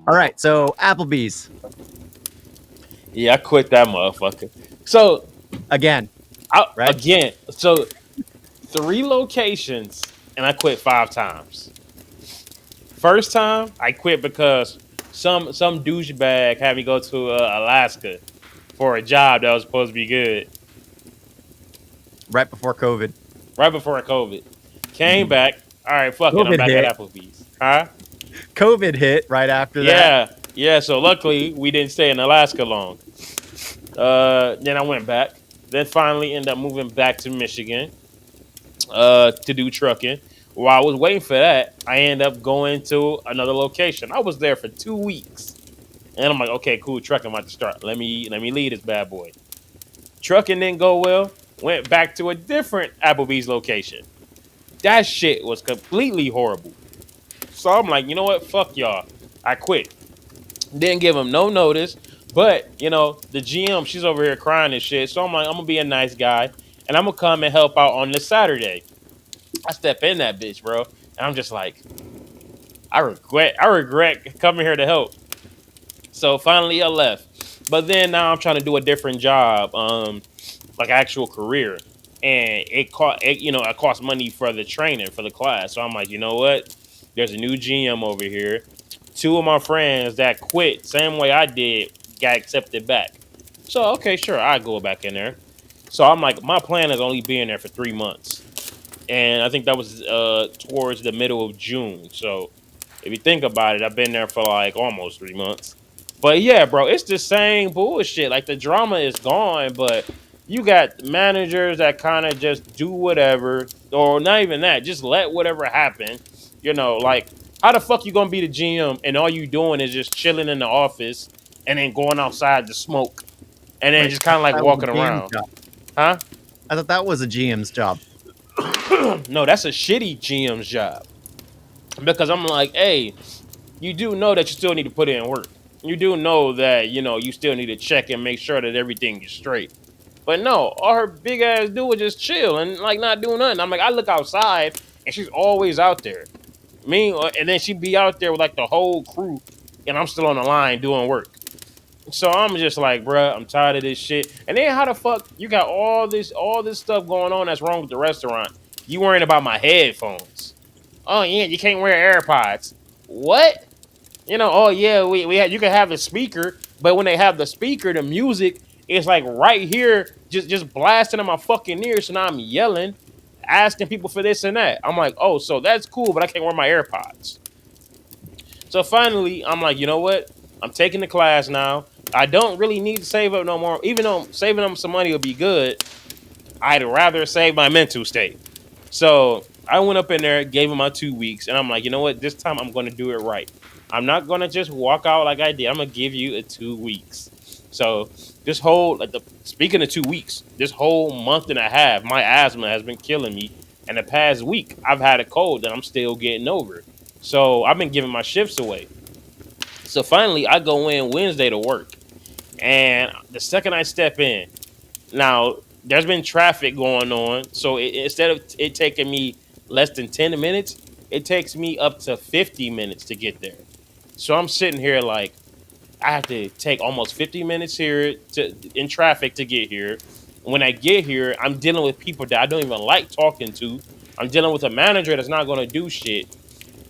All right, so Applebee's Yeah, I quit that motherfucker. So again, right? so 3 locations, and I quit 5 times. First time I quit because some douchebag had me go to Alaska for a job that was supposed to be good Right before COVID. right before COVID. Came Mhm. back. All right, fuck it. I'm COVID back at hit. Applebee's. Huh? COVID hit right after that. Yeah, yeah. So luckily we didn't stay in Alaska long. Then I went back. Then finally ended up moving back to Michigan to do trucking. While I was waiting for that, I ended up going to another location. I was there for 2 weeks, and I'm like, okay, cool, trucking about to start. Let me lead this bad boy. Trucking didn't go well. Went back to a different Applebee's location. That shit was completely horrible. So I'm like, you know what? Fuck y'all. I quit. Didn't give him no notice. But, the GM, she's over here crying and shit. So I'm like, I'm gonna be a nice guy and I'm gonna come and help out on this Saturday. I step in that bitch, bro. And I'm just like, I regret coming here to help. So finally I left. But then now I'm trying to do a different job, like actual career. And it cost money for the training for the class. So I'm like, you know what? There's a new GM over here. Two of my friends that quit same way I did got accepted back. So okay, sure, I go back in there. So I'm like, my plan is only being there for 3 months, and I think that was towards the middle of June. So if you think about it, I've been there for like almost 3 months. But yeah, bro, it's the same bullshit. Like the drama is gone, but you got managers that kind of just do whatever, or not even that, just let whatever happen. Like how the fuck you gonna be the GM and all you doing is just chilling in the office and then going outside to smoke and then Wait, just kind of like that was a walking GM's around, job. huh? I thought that was a GM's job. No, that's a shitty GM's job because I'm like, hey, you do know that you still need to put in work. You do know that you still need to check and make sure that everything is straight. But no, all her big ass do is just chill and like not do nothing. I'm like, I look outside and she's always out there. And then she'd be out there with like the whole crew, and I'm still on the line doing work. So I'm just like, bruh, I'm tired of this shit. And then how the fuck you got all this stuff going on that's wrong with the restaurant? You worrying about my headphones? Oh yeah, you can't wear AirPods. What? Oh yeah, we had you can have the speaker, but when they have the speaker, the music is like right here, just blasting in my fucking ears. So now I'm yelling, asking people for this and that. I'm like, oh, so that's cool, but I can't wear my AirPods. So finally, I'm like, you know what? I'm taking the class now. I don't really need to save up no more. Even though saving up some money would be good, I'd rather save my mental state. So I went up in there, gave him my 2 weeks, and I'm like, you know what? This time I'm going to do it right. I'm not going to just walk out like I did. I'm going to give you a 2 weeks. So this whole, speaking of 2 weeks, this whole month and a half, my asthma has been killing me. And the past week, I've had a cold that I'm still getting over. So I've been giving my shifts away. So finally, I go in Wednesday to work. And the second I step in, now there's been traffic going on. So instead of it taking me less than 10 minutes, it takes me up to 50 minutes to get there. So I'm sitting here like I have to take almost 50 minutes here in traffic to get here. When I get here, I'm dealing with people that I don't even like talking to. I'm dealing with a manager that's not going to do shit.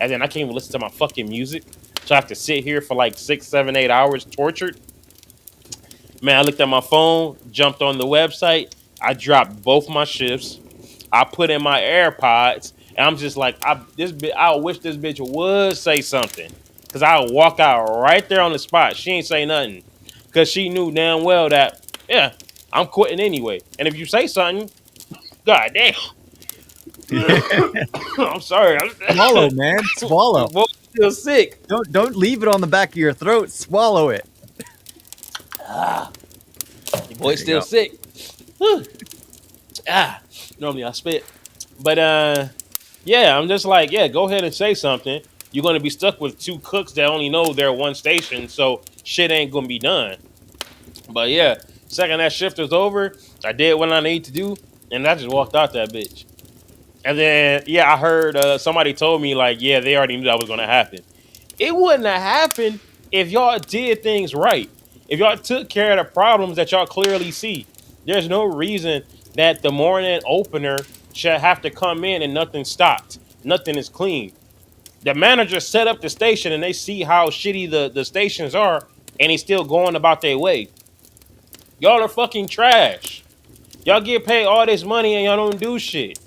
And then I can't even listen to my fucking music. So I have to sit here for like 6, 7, 8 hours tortured. Man, I looked at my phone, jumped on the website. I dropped both my shifts. I put in my AirPods, and I'm just like, I wish this bitch would say something, cause I'll walk out right there on the spot. She ain't say nothing, cause she knew damn well that yeah, I'm quitting anyway. And if you say something, god damn, I'm sorry, Swallow, man. my Swallow. voice still sick. Don't leave it on the back of your throat. Swallow it. Ah, your There voice you still go. sick. Normally I spit, but yeah, I'm just like, yeah, go ahead and say something. You're gonna be stuck with two cooks that only know their one station, so shit ain't gonna be done. But yeah, second that shift was over, I did what I need to do, and I just walked out that bitch. And then yeah, I heard somebody told me like, yeah, they already knew that was gonna happen. It wouldn't have happened if y'all did things right, if y'all took care of the problems that y'all clearly see, there's no reason that the morning opener should have to come in and nothing stopped. Nothing is clean. The manager set up the station and they see how shitty the stations are and he's still going about their way. Y'all are fucking trash. Y'all get paid all this money and y'all don't do shit.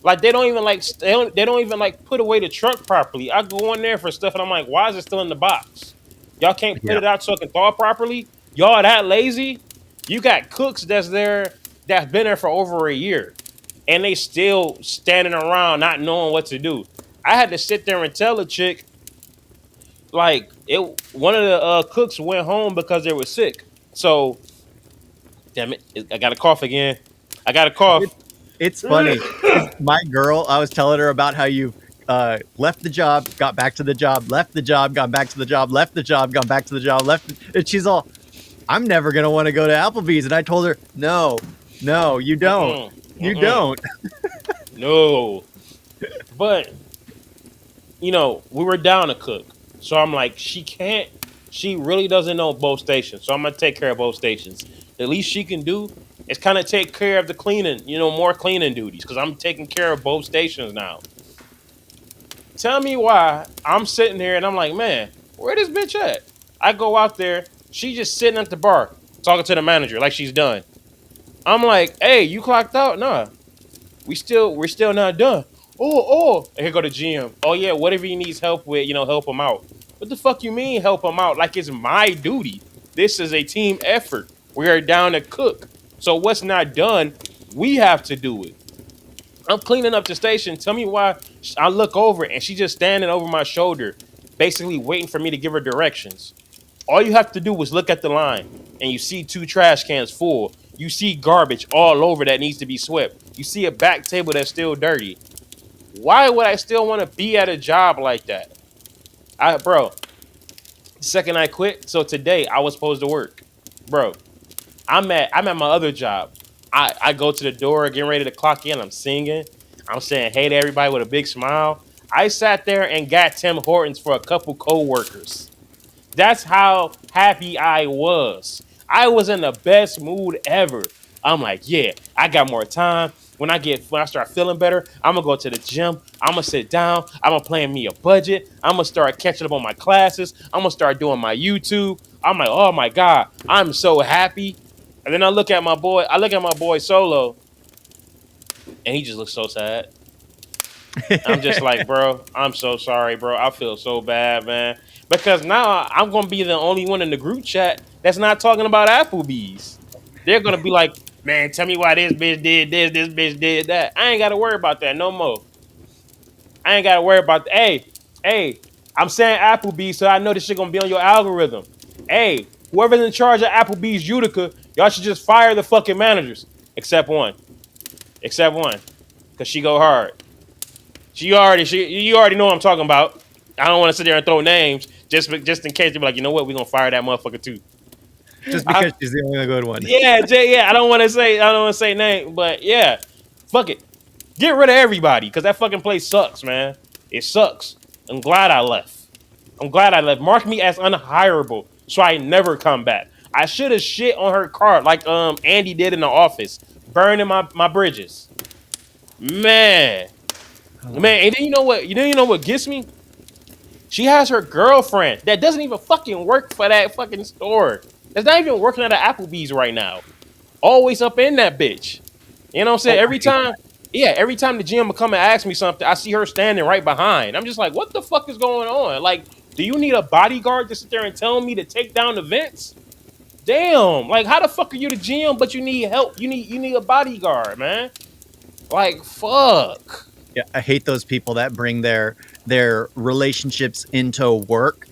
Like they don't even like they don't even like put away the truck properly. I go in there for stuff and I'm like, why is it still in the box? Y'all can't put Yeah. it out so it can thaw properly. Y'all that lazy? You got cooks that's there that's been there for over a year, and they still standing around not knowing what to do. I had to sit there and tell a chick like it. One of the cooks went home because they were sick. So damn it, I got a cough again. I got a cough. It's funny because my girl, I was telling her about how you left the job, got back to the job, left the job, got back to the job, left the job, got back to the job, and she's all, I'm never gonna want to go to Applebee's, and I told her, no, you don't, you don't. No, but you know we were down a cook, so I'm like, she can't. She really doesn't know both stations, so I'm gonna take care of both stations. The least she can do is kind of take care of the cleaning, you know, more cleaning duties, because I'm taking care of both stations now. Tell me why I'm sitting here and I'm like, man, where this bitch at? I go out there, she just sitting at the bar talking to the manager like she's done. I'm like, hey, you clocked out? Nah, we're still not done. And here go the GM. Oh yeah, whatever he needs help with, you know, help him out. What the fuck you mean help him out? Like it's my duty. This is a team effort. We are down to cook. So what's not done, we have to do it. I'm cleaning up the station. Tell me why I look over and she's just standing over my shoulder, basically waiting for me to give her directions. All you have to do is look at the line and you see 2 trash cans full. You see garbage all over that needs to be swept. You see a back table that's still dirty. Why would I still want to be at a job like that? Bro, the second I quit, so today I was supposed to work. Bro, I'm at my other job. I go to the door, getting ready to clock in. I'm singing. I'm saying hey to everybody with a big smile. I sat there and got Tim Hortons for a couple co-workers. That's how happy I was. I was in the best mood ever. I'm like, yeah, I got more time. When I start feeling better, I'm gonna go to the gym. I'm gonna sit down. I'm gonna plan me a budget. I'm gonna start catching up on my classes. I'm gonna start doing my YouTube. I'm like, oh my God, I'm so happy. And then I look at my boy Solo, and he just looks so sad. I'm just like, bro, I'm so sorry, bro. I feel so bad, man. Because now I'm gonna be the only one in the group chat that's not talking about Applebee's. They're gonna be like, man, tell me why this bitch did this bitch did that. I ain't gotta worry about that no more. I ain't gotta worry about hey, I'm saying Applebee's, so I know this shit gonna be on your algorithm. Hey, whoever's in charge of Applebee's Utica, y'all should just fire the fucking managers. Except one. Cause she go hard. You already know what I'm talking about. I don't want to sit there and throw names just in case they be like, you know what, we're gonna fire that motherfucker too. Just because she's the only good one. Yeah, I don't want to say name, but yeah, fuck it. Get rid of everybody because that fucking place sucks, man. It sucks. I'm glad I left. Mark me as unhireable so I never come back. I should have shit on her car like Andy did in the office, burning my bridges. Man. And then you know what gets me? She has her girlfriend that doesn't even fucking work for that fucking store. That's not even working at an Applebee's right now. Always up in that bitch. You know what I'm saying? Every time the GM will come and ask me something, I see her standing right behind. I'm just like, what the fuck is going on? Like, do you need a bodyguard to sit there and tell me to take down the vents? Damn, like how the fuck are you the GM but you need help? You need a bodyguard, man. Like, fuck. Yeah, I hate those people that bring their relationships into work,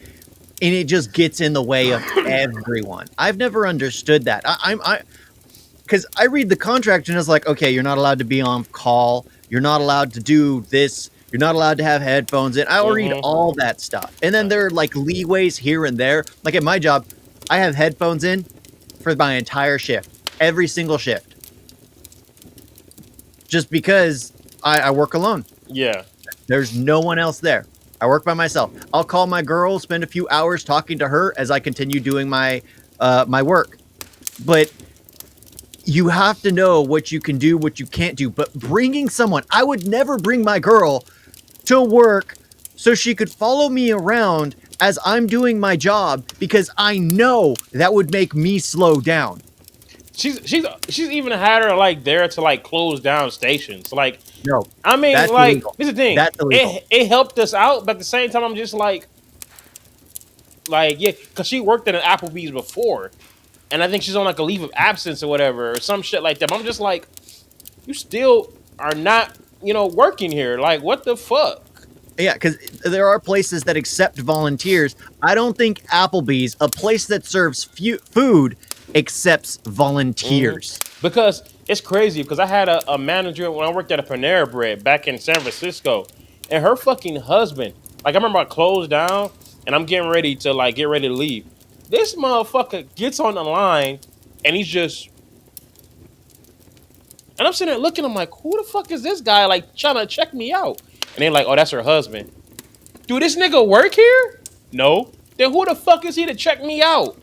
and it just gets in the way of everyone. I've never understood that. Because I read the contract and it's like, okay, you're not allowed to be on call. You're not allowed to do this. You're not allowed to have headphones in. I'll read all that stuff. And then there are like leeways here and there. Like at my job, I have headphones in for my entire shift, every single shift. Just because I work alone. Yeah. There's no one else there. I work by myself. I'll call my girl, spend a few hours talking to her as I continue doing my work. But you have to know what you can do, what you can't do. But bringing someone, I would never bring my girl to work so she could follow me around as I'm doing my job because I know that would make me slow down. She's even had her like there to like close down stations. Like, No, I mean, that's like, illegal. this is the thing. That's illegal. It helped us out, but at the same time, I'm just like yeah, because she worked at an Applebee's before, and I think she's on like a leave of absence or whatever or some shit like that. But I'm just like, you still are not, working here. Like, what the fuck? Yeah, because there are places that accept volunteers. I don't think Applebee's, a place that serves food, accepts Mhm. volunteers. Because it's crazy. Because I had a manager when I worked at a Panera Bread back in San Francisco, and her fucking husband. Like, I remember I closed down, and I'm getting ready to like get ready to leave. This motherfucker gets on the line, and he's just. And I'm sitting there looking. I'm like, who the fuck is this guy? Like trying to check me out. And they're like, oh, that's her husband. Do this nigga work here? No. Then who the fuck is he to check me out?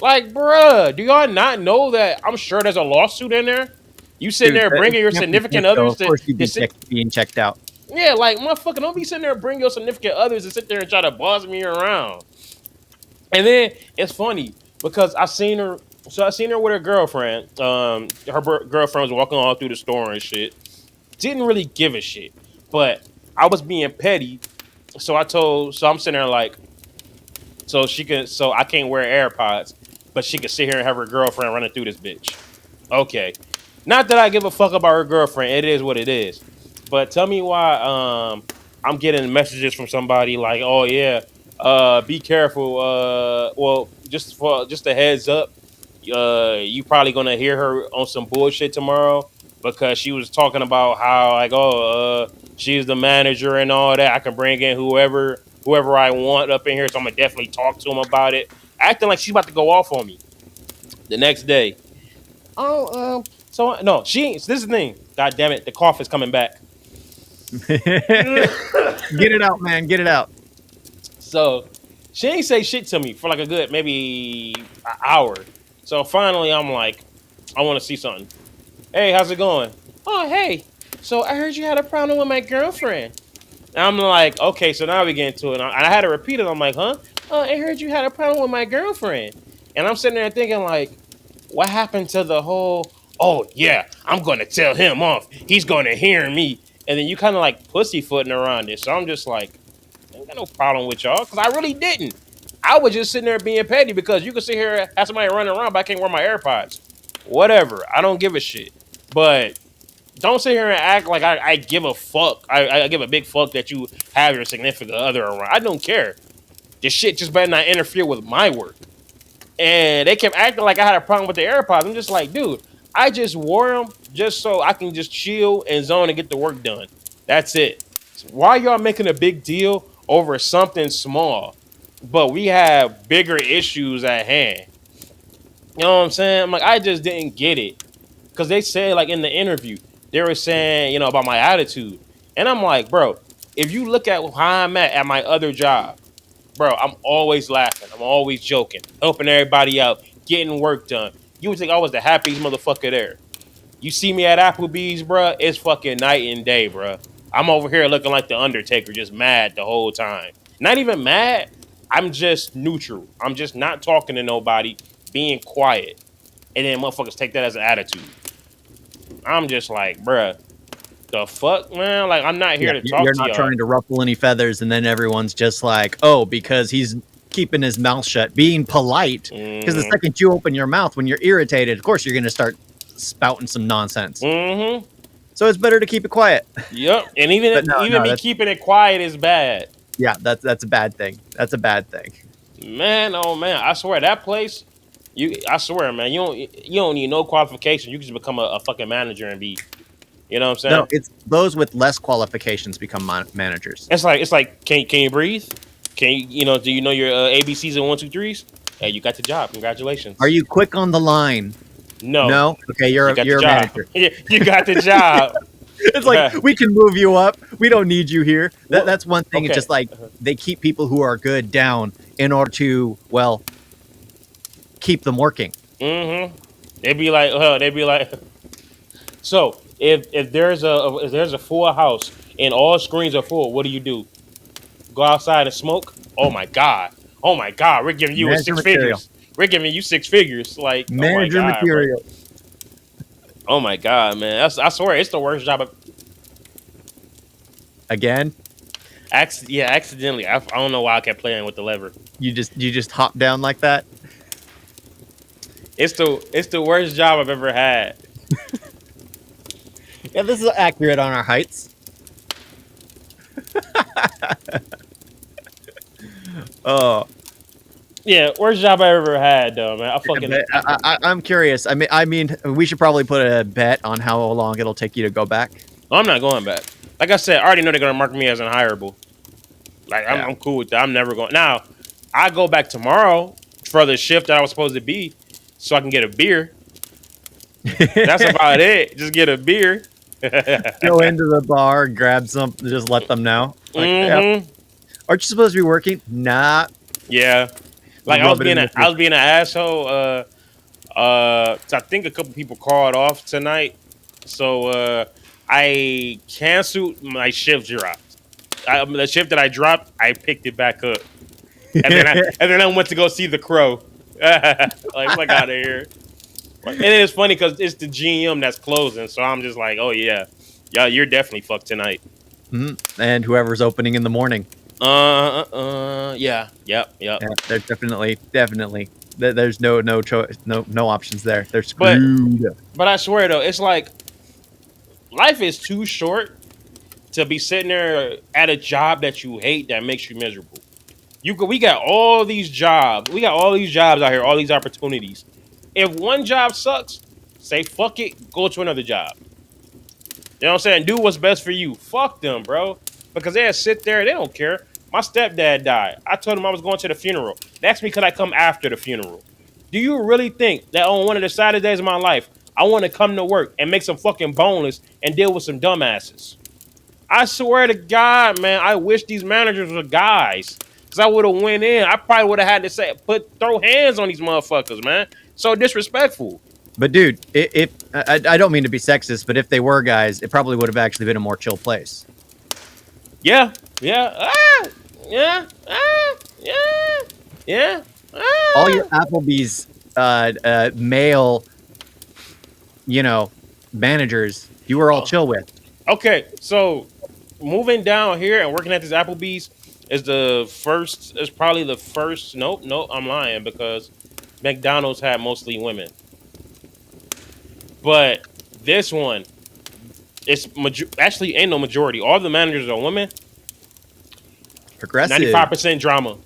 Like, bruh, do y'all not know that I'm sure there's a lawsuit in there? You sitting Dude, there bringing your San significant Francisco, others of course you'd to be sit. being checked out. Yeah, like, motherfucker, don't be sitting there bringing your significant others and sit there and try to boss me around. And then it's funny because I seen her. So I seen her with her girlfriend. Her girlfriend was walking all through the store and shit. Didn't really give a shit, but I was being petty. So I'm sitting there like, so I can't wear AirPods, but she could sit here and have her girlfriend running through this bitch. Okay. Not that I give a fuck about her girlfriend. It is what it is. But tell me why I'm getting messages from somebody like, "Oh yeah, be careful. Well, just a heads up. You probably going to hear her on some bullshit tomorrow because she was talking about how like, oh, she's the manager and all that. I can bring in whoever I want up in here, so I'm going to definitely talk to him about it." Acting like she's about to go off on me. The next day, so no, she ain't. This is the thing. God damn it, the cough is coming back. Get it out, man. Get it out. So she ain't say shit to me for like a good maybe an hour. So finally, I'm like, I want to see something. Hey, how's it going? Oh, hey. So I heard you had a problem with my girlfriend. And I'm like, okay, so now we get into it. And I had to repeat it. I'm like, huh? Oh, I heard you had a problem with my girlfriend. And I'm sitting there thinking, like, what happened to the whole, oh, yeah, I'm going to tell him off. He's going to hear me. And then you kind of like pussyfooting around it. So I'm just like, I ain't got no problem with y'all because I really didn't. I was just sitting there being petty because you can sit here have somebody running around, but I can't wear my AirPods. Whatever. I don't give a shit. But don't sit here and act like I give a fuck. I give a big fuck that you have your significant other around. I don't care. This shit just better not interfere with my work. And they kept acting like I had a problem with the AirPods. I'm just like, dude, I just wore them just so I can just chill and zone and get the work done. That's it. Why y'all making a big deal over something small? But we have bigger issues at hand. You know what I'm saying? I'm like, I just didn't get it. Because they said, like, in the interview, they were saying, about my attitude. And I'm like, bro, if you look at how I'm at my other job, bro, I'm always laughing. I'm always joking, helping everybody out, getting work done. You would think I was the happiest motherfucker there. You see me at Applebee's, bro, it's fucking night and day, bro. I'm over here looking like the Undertaker, just mad the whole time. Not even mad. I'm just neutral. I'm just not talking to nobody, being quiet. And then motherfuckers take that as an attitude. I'm just like, bruh, the fuck, man? Like, I'm not here Yeah, to talk you're to not y'all. trying to ruffle any feathers, and then everyone's just like, oh, because he's keeping his mouth shut, being polite. Because the Mm-hmm. second you open your mouth when you're irritated, of course you're going to start spouting some nonsense. Mm-hmm. So it's better to keep it quiet. Yep. And But even me that's keeping it quiet is bad. yeah, that's a bad thing. That's a bad thing. Man, oh man, I swear that place. I swear, man, you don't need no qualification. You can just become a fucking manager and be, you know what I'm No, saying? it's those with less qualifications become managers. It's like can you breathe? Can do you know your ABCs and 1 2 3s? Hey, you got the job. Are Congratulations. you quick on the line? No, No. Okay, you got the you're a job. manager. You got the job. It's like we can move you up. We don't need you here. What? That's one thing. It's Okay. just like they keep people who are good down in order to keep them working. Mm-hmm. They'd be like, so if there's a full house and all screens are full, what do? Go outside and smoke? Oh my god. Oh my god. We're giving you a Manager six material. figures. We're giving you six figures. Like, oh my Manager god, bro. material. Oh my god, man. I swear it's the worst job. Again, Accidentally. I don't know why I kept playing with the lever. you just hop down like that. It's the worst job I've ever had. Yeah, this is accurate on our heights. Oh, Yeah, worst job I ever had, though, man. I fucking. but I'm curious. I mean, we should probably put a bet on how long it'll take you to go back. I'm not going back. Like I said, I already know they're gonna mark me as unhireable. Like I'm, Yeah. I'm cool with that. I'm never going. Now, I go back tomorrow for the shift that I was supposed to be, so I can get a beer. That's about it. Just get a beer. Go into the bar, grab something, just let them know. Like, yeah, Hmm. aren't you supposed to be working? Nah. Yeah. Like Rub it in the I was being an asshole. So I think a couple people called off tonight, so I canceled my shift drop. The shift that I dropped, I picked it back up, and then I went to go see The Crow. Like fuck out of here. And it's funny because it's the GM that's closing, so I'm just like, oh yeah, you're definitely fucked tonight. Mhm. And whoever's opening in the morning. Yeah, yep. Yeah, there's definitely. There's no choice, no options there. They're But screwed. but I swear though, it's like life is too short to be sitting there at a job that you hate that makes you miserable. We got all these jobs. We got all these jobs out here, all these opportunities. If one job sucks, say fuck it, go to another job. You know what I'm saying? Do what's best for you. Fuck them, bro. Because they'll sit there, they don't care. My stepdad died. I told him I was going to the funeral. They asked me could I come after the funeral. Do you really think that on one of the saddest days of my life, I want to come to work and make some fucking boneless and deal with some dumbasses? I swear to God, man, I wish these managers were guys. Cause I would have went in. I probably would have had to throw hands on these motherfuckers, man. So disrespectful. But dude, if I don't mean to be sexist, but if they were guys, it probably would have actually been a more chill place. Yeah, yeah, yeah, yeah, yeah. All your Applebee's male, managers, you were all chill with. Okay, so moving down here and working at this Applebee's is probably the first. Nope, I'm lying because McDonald's had mostly women, but this one actually ain't no majority. All the managers are women. Progressive. 95% drama.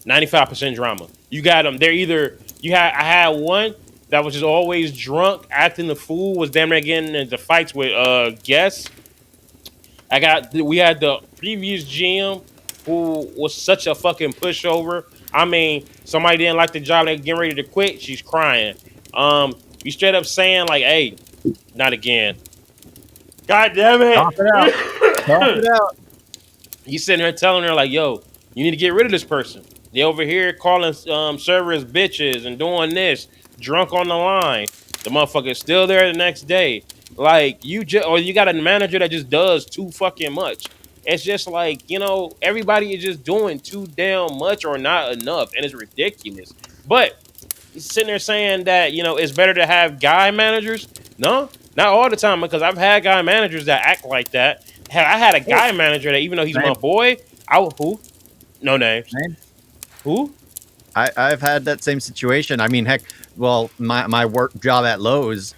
95% drama. You got them. They're either I had one that was just always drunk, acting the fool, was damn near getting into fights with guests. We had the previous GM who was such a fucking pushover. I mean, somebody didn't like the job, they're getting ready to quit. She's crying. You straight up saying like, "Hey, not again." God damn it! Talk it out. Talk it out. You sitting there telling her like, "Yo, you need to get rid of this person." They over here calling servers bitches and doing this, drunk on the line. The motherfucker's still there the next day. Like you got a manager that just does too fucking much. It's just like everybody is just doing too damn much or not enough, and it's ridiculous. But he's sitting there saying that it's better to have guy managers. No, not all the time because I've had guy managers that act like that. Hell, I had a guy manager that even though he's my boy, who? No names. Name? Who? I've had that same situation. I mean, heck, well, my work job at Lowe's,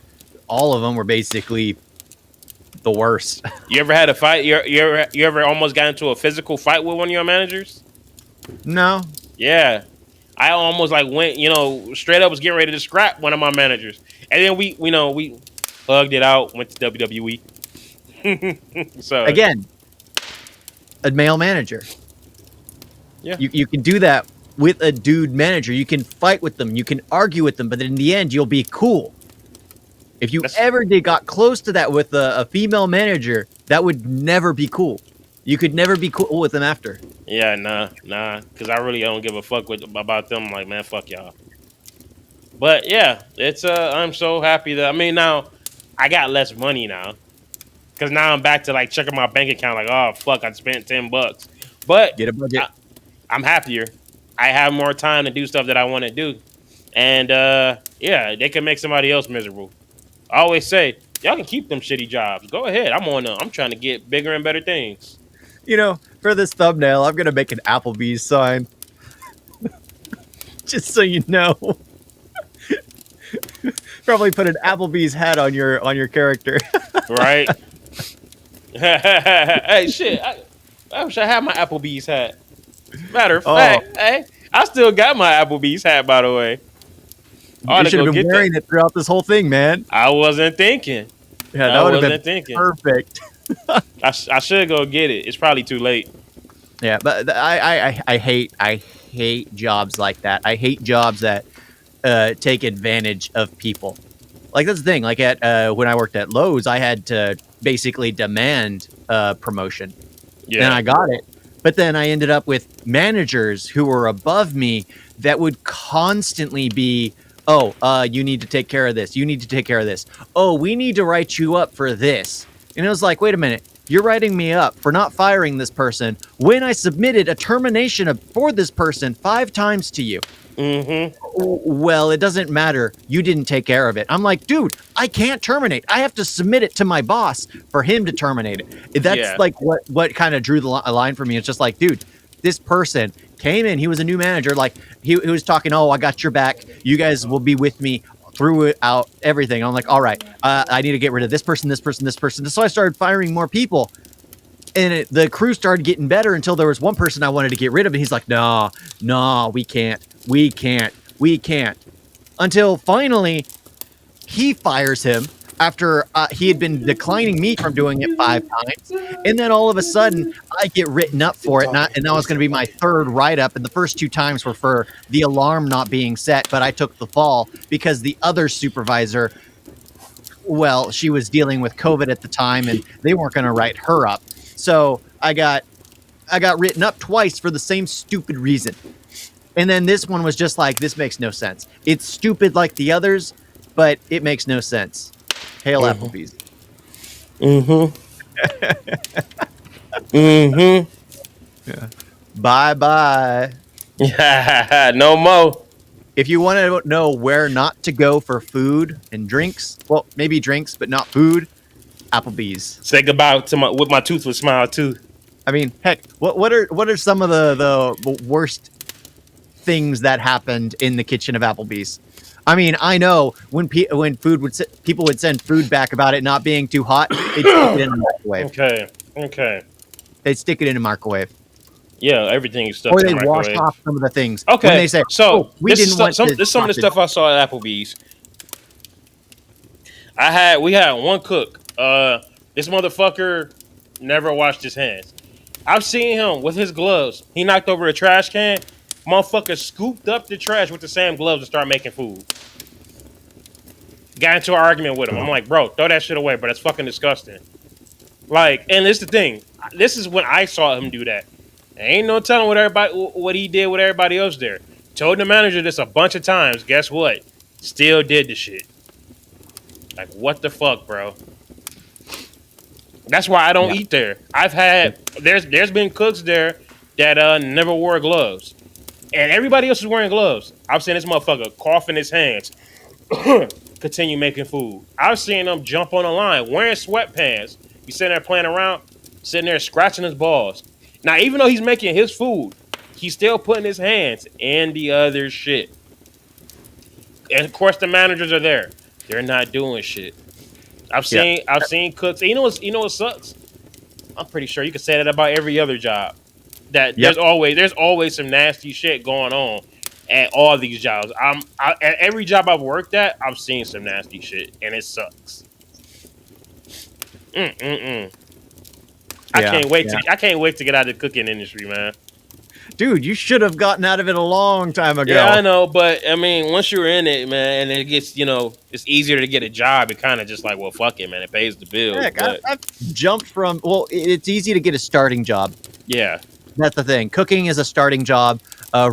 all of them were basically the worst. You ever had a fight? You ever almost got into a physical fight with one of your managers? No. Yeah. I almost like went, straight up was getting ready to scrap one of my managers. And then we hugged it out, went to WWE. So Again, a male manager. Yeah. You can do that with a dude manager. You can fight with them. You can argue with them, but in the end, you'll be cool. If you That's ever got close to that with a female manager, that would never be cool. You could never be cool with them after. yeah, nah, because I really don't give a fuck about them. Like, man, fuck y'all. But yeah, it's I'm so happy that now I got less money now because now I'm back to like checking my bank account. Like, oh fuck, I spent $10, but Get a budget. I'm happier. I have more time to do stuff that I want to do, and yeah, they can make somebody else miserable. I always say, y'all can keep them shitty jobs. Go ahead. I'm trying to get bigger and better things. For this thumbnail, I'm gonna make an Applebee's sign, just so you know. Probably put an Applebee's hat on your character. Right? Hey, shit. I wish I had my Applebee's hat. Matter of Oh, fact, hey, I still got my Applebee's hat, by the way. I ought you to should go have been get that. wearing it throughout this whole thing, man. I wasn't thinking. Yeah, I that would have been wasn't thinking. perfect. I should go get it. It's probably too late. Yeah, but I hate jobs like that. I hate jobs that take advantage of people. Like that's the thing. Like at when I worked at Lowe's, I had to basically demand promotion, and Yeah. I got it. But then I ended up with managers who were above me that would constantly be, "Oh, you need to take care of this. You need to take care of this. Oh, we need to write you up for this." And it was like, wait a minute. You're writing me up for not firing this person when I submitted a termination for this person 5 times to you. Mm-hmm. Well, it doesn't matter. You didn't take care of it. I'm like, dude, I can't terminate. I have to submit it to my boss for him to terminate it. That's Yeah. like what kind of drew the line for me. It's just like, dude, this person came in. He was a new manager. Like he was talking. Oh, I got your back. You guys will be with me throughout everything. I'm like, all right, I need to get rid of this person, this person, this person. So I started firing more people. And the crew started getting better until there was one person I wanted to get rid of. And he's like, no, we can't. Until finally he fires him after he had been declining me from doing it 5 times. And then all of a sudden I get written up for it. And that was going to be my 3rd write-up. And the first 2 times were for the alarm not being set. But I took the fall because the other supervisor, well, she was dealing with COVID at the time and they weren't going to write her up. So I got written up twice for the same stupid reason. And then this one was just like, this makes no sense. It's stupid like the others, but it makes no sense. Hail Applebee's. Mm-hmm. Mm-hmm. Yeah. Bye-bye. No more. If you want to know where not to go for food and drinks, well, maybe drinks, but not food, Applebee's. Say goodbye to with my toothless smile too. I mean, heck, what are some of the worst things that happened in the kitchen of Applebee's? I mean, I know when people would send food back about it not being too hot, they'd stick it in the microwave. Okay. They'd stick it in a microwave, Yeah, everything is stuck or in they the wash microwave. off some of the things. Okay, When they say, so "Oh, we didn't want this is some of the stuff I saw at Applebee's. We had one cook. This motherfucker never washed his hands. I've seen him with his gloves. He knocked over a trash can. Motherfucker scooped up the trash with the same gloves and started making food. Got into an argument with him. I'm like, bro, throw that shit away, bro. That's fucking disgusting. Like, and this is the thing. This is when I saw him do that. Ain't no telling what he did with everybody else there. Told the manager this a bunch of times. Guess what? Still did the shit. Like, what the fuck, bro? That's why I don't eat there. There's been cooks there that never wore gloves, and everybody else is wearing gloves. I've seen this motherfucker cough in his hands, continue making food. I've seen him jump on the line wearing sweatpants. He's sitting there playing around, sitting there scratching his balls. Now, even though he's making his food, he's still putting his hands in the other shit. And of course, the managers are there. They're not doing shit. I've seen cooks. You know what sucks? I'm pretty sure you can say that about every other job. That there's always some nasty shit going on at all these jobs. At every job I've worked at, I've seen some nasty shit, and it sucks. I can't wait to get out of the cooking industry, man. dude, you should have gotten out of it a long time Yeah, I ago. know, but I mean, once you're in it, man, and it gets, it's easier to get a job. It kind of just like, well, fuck it, man. It pays the bills, Heck, but I've jumped from, well, it's easy to get a starting job. yeah, That's the thing. Cooking is a starting job.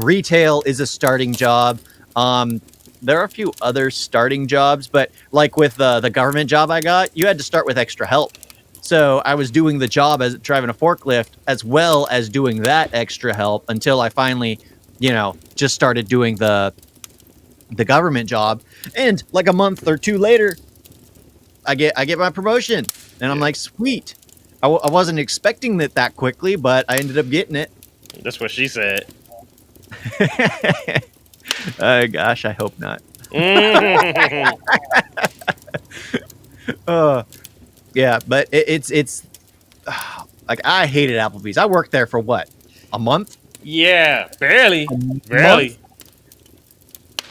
Retail is a starting job. Um, there are a few other starting jobs, but like with the government job I got, you had to start with extra help. So I was doing the job as driving a forklift as well as doing that extra help until I finally, just started doing the government job. And like a month or two later, I get my promotion, and I'm yeah, like, sweet. I wasn't expecting it that quickly, but I ended up getting it. that's what she said. Gosh, I hope not. Mhm. Uh, yeah, but it's like I hated Applebee's. I worked there for what, a month? Yeah, A barely, month? barely.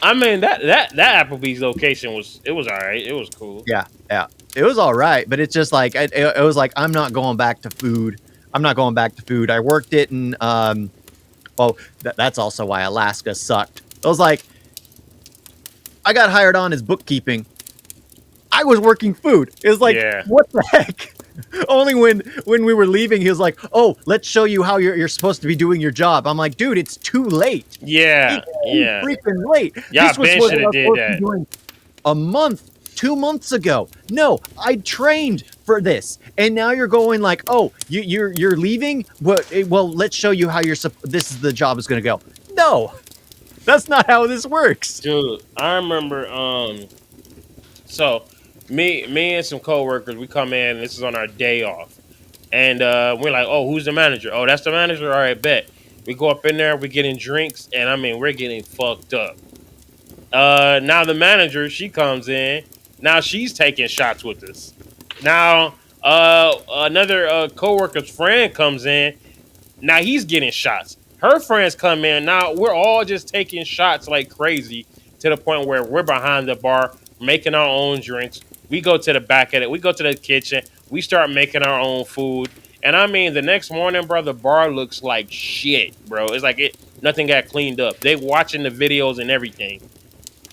I mean that Applebee's location was all right. It was cool. Yeah, yeah. It was all right, but it's just like it was like I'm not going back to food. I'm not going back to food. I worked it in well, that's also why Alaska sucked. I was like, I got hired on as bookkeeping. I was working food. It was like, Yeah, what the heck? Only when we were leaving, he was like, "Oh, let's show you how you're supposed to be doing your job." I'm like, "Dude, it's too late. yeah, It's too yeah. freaking late. Y'all This was Ben what I should have was did supposed to be that. doing a month, 2 months ago. No, I trained for this, and now you're going like, oh, you're leaving. Well, let's show you how this is the job is going to go. No, that's not how this works. Dude, I remember so me and some coworkers, we come in, this is on our day off. And we're like, oh, who's the manager? Oh, that's the manager? All right, bet. We go up in there, we're getting drinks, and I mean we're getting fucked up. Now the manager, she comes in. Now she's taking shots with us. Now another coworker's friend comes in. Now he's getting shots. Her friends come in. Now we're all just taking shots like crazy to the point where we're behind the bar making our own drinks. We go to the back of it. We go to the kitchen. We start making our own food. And I mean, the next morning, bro, the bar looks like shit, bro. It's like nothing got cleaned up. They watching the videos and everything.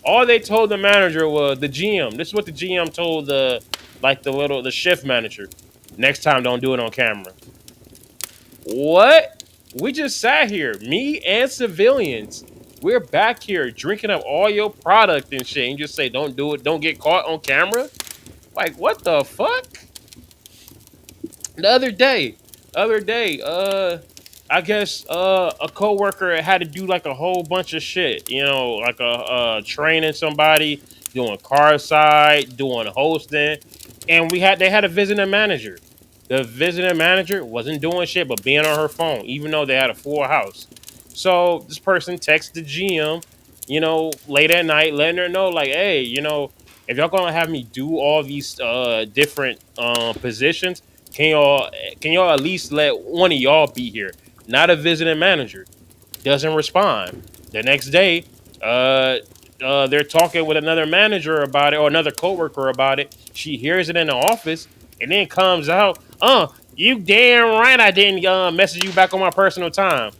All they told the manager was the GM. This is what the GM told the shift manager. Next time, don't do it on camera. What? We just sat here, me and civilians. We're back here drinking up all your product and shit, and just say, "Don't do it. Don't get caught on camera." Like, what the fuck? The other day, I guess a coworker had to do like a whole bunch of shit. Like training somebody, doing car side, doing hosting, and they had a visiting manager. The visiting manager wasn't doing shit but being on her phone, even though they had a full house. So this person texts the GM, late at night, letting her know, like, hey, if y'all gonna have me do all these different positions, can y'all can y'all at least let one of y'all be here? Not a visiting manager. Doesn't respond. The next day, they're talking with another manager about it or another coworker about it. She hears it in the office and then comes out, you damn right I didn't message you back on my personal time.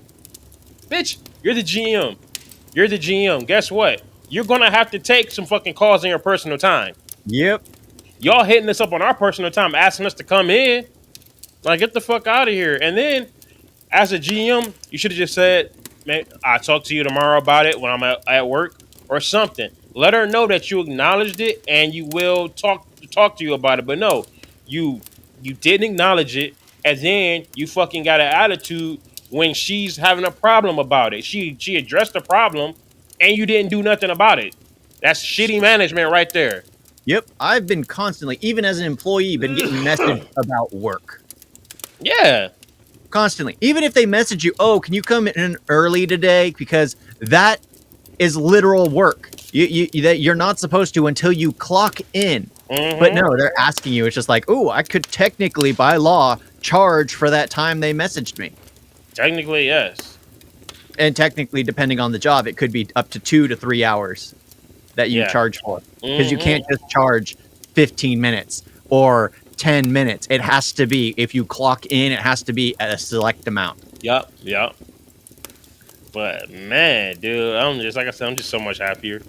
Bitch, you're the GM. You're the GM. Guess what? You're gonna have to take some fucking calls in your personal time. Yep. Y'all hitting us up on our personal time, asking us to come in. Like, get the fuck out of here. And then, as a GM, you should have just said, "Man, I'll talk to you tomorrow about it when I'm at work," or something. Let her know that you acknowledged it and you will talk to you about it. But no, you you didn't acknowledge it, and then you fucking got an attitude when she's having a problem about it. She addressed the problem, and you didn't do nothing about it. That's shitty management right there. Yep. I've been constantly, even as an employee, been getting messaged about work. Yeah, Constantly. Even if they message you, oh, can you come in early today? Because that is literal work. That you're not supposed to until you clock in. But mm-hmm. no, they're asking you. It's just like, oh, I could technically, by law, charge for that time they messaged me. Technically, yes. And technically, depending on the job, it could be up to 2 to 3 hours that you Yeah. charge for. Because you Mm-hmm. can't just charge 15 minutes or 10 minutes. It has to be, if you clock in, it has to be at a select amount. Yep. Yep. But man, dude, I'm just like I said, I'm just so much happier.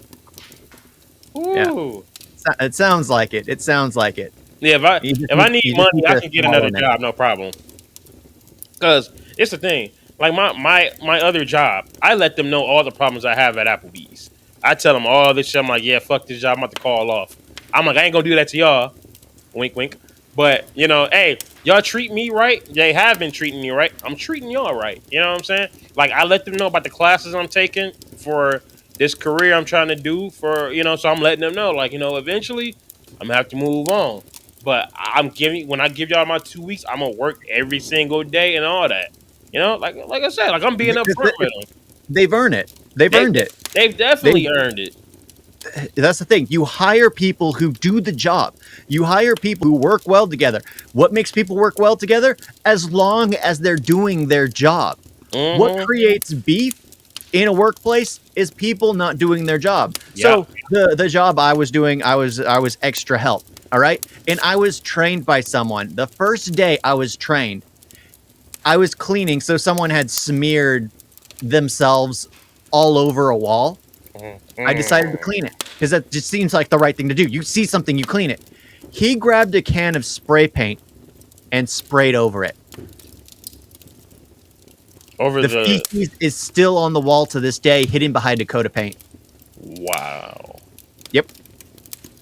Yeah, Ooh. it sounds like it. It sounds like it. Yeah, if I need You just money, need I to can get swallow another it. job, no problem. Cause it's the thing. Like my other job, I let them know all the problems I have at Applebee's. I tell them all this shit. I'm like, yeah, fuck this job. I'm about to call off. I'm like, I ain't gonna do that to y'all. Wink, wink. But hey, y'all treat me right. They have been treating me right. I'm treating y'all right. You know what I'm saying? Like I let them know about the classes I'm taking for this career I'm trying to do for So I'm letting them know, like eventually I'm gonna have to move on. But I'm giving when I give y'all my 2 weeks, I'm gonna work every single day and all that. Like I said, like I'm being upfront with them. They've earned it. They've They, earned it. they've They definitely earned it. That's the thing. You hire people who do the job. You hire people who work well together. What makes people work well together? As long as they're doing their job. What Mm-hmm. creates beef in a workplace is people not doing their job. Yeah. So the job I was doing, I was extra help. All right. And I was trained by someone. The first day I was trained, I was cleaning. So someone had smeared themselves all over a wall. I decided to Mm-hmm. clean it because that just seems like the right thing to do. You see something, you clean it. He grabbed a can of spray paint and sprayed over it. Over The the feces is still on the wall to this day, hidden behind a coat of paint. Wow. Yep.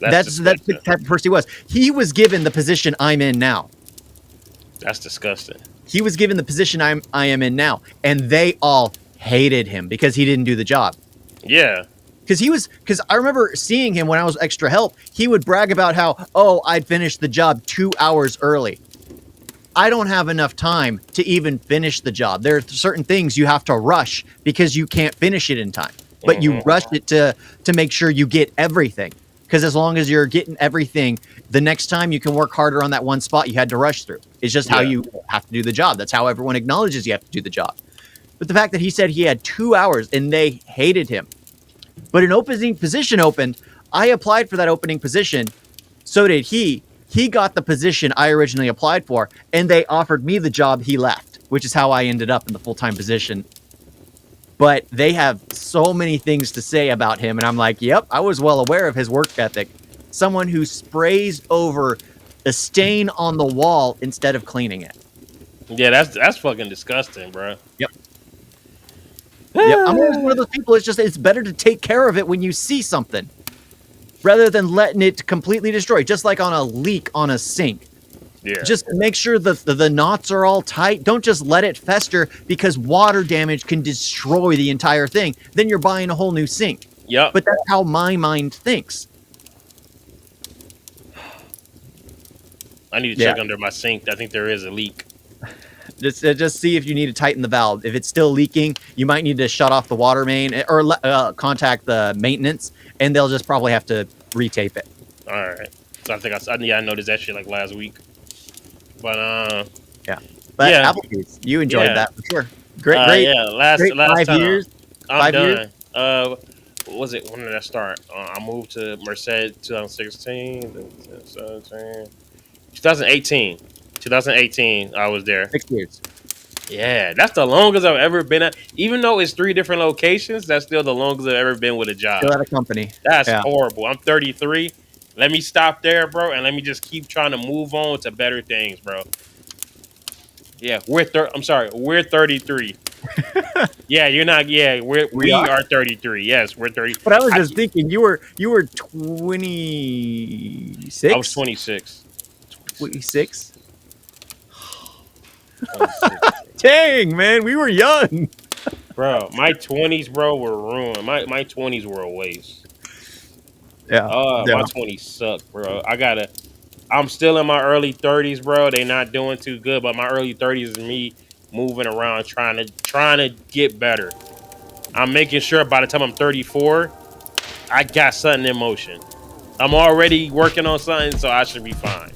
That's the Disgusting. type of person he was. He was given the position I'm in now. That's disgusting. He was given the position I am in now, and they all hated him because he didn't do the job. Yeah. Because I remember seeing him when I was extra help. He would brag about how, oh, I'd finished the job 2 hours early. I don't have enough time to even finish the job. There are certain things you have to rush because you can't finish it in time. But you Mm-hmm. rush it to make sure you get everything. Because as long as you're getting everything, the next time you can work harder on that one spot you had to rush through. It's just how Yeah. you have to do the job. That's how everyone acknowledges you have to do the job. But the fact that he said he had 2 hours and they hated him. But an opening position opened. I applied for that opening position. So did he. He got the position I originally applied for, and they offered me the job he left, which is how I ended up in the full-time position. But they have so many things to say about him, and I'm like, yep, I was well aware of his work ethic. Someone who sprays over a stain on the wall instead of cleaning it. Yeah, that's fucking disgusting, bro. Yep. Yep. I'm always one of those people. It's better to take care of it when you see something rather than letting it completely destroy, just like on a leak on a sink. Yeah. Just make sure the knots are all tight. Don't just let it fester because water damage can destroy the entire thing. Then you're buying a whole new sink. Yep. But that's how my mind thinks. I need to check under my sink. I think there is a leak. Just see if you need to tighten the valve. If it's still leaking, you might need to shut off the water main or contact the maintenance, and they'll just probably have to retape it. All right. So I think I noticed that shit like last week. But Yeah. But yeah. Applebee's, you enjoyed Yeah. that for sure. Great. Yeah. Last Great 5 time years. I'm 5 done. years. What was it? When did I start? I moved to Merced 2016, 2017, 2018. 2018, I was there. 6 years. Yeah, that's the longest I've ever been at. Even though it's 3 different locations, that's still the longest I've ever been with a job. Still at a company. That's Yeah. horrible. I'm 33. Let me stop there, bro, and let me just keep trying to move on to better things, bro. Yeah, I'm sorry, we're 33. Yeah, you're not. Yeah, we are 33. Yes, we're 30. But I was just thinking, you were 26. I was 26. 26. 26. Dang, man, we were young. Bro, my 20s, bro, were ruined. My 20s were a waste. Yeah. My 20s suck, bro. I'm still in my early 30s, bro. They not doing too good, but my early 30s is me moving around trying to get better. I'm making sure by the time I'm 34, I got something in motion. I'm already working on something, so I should be fine.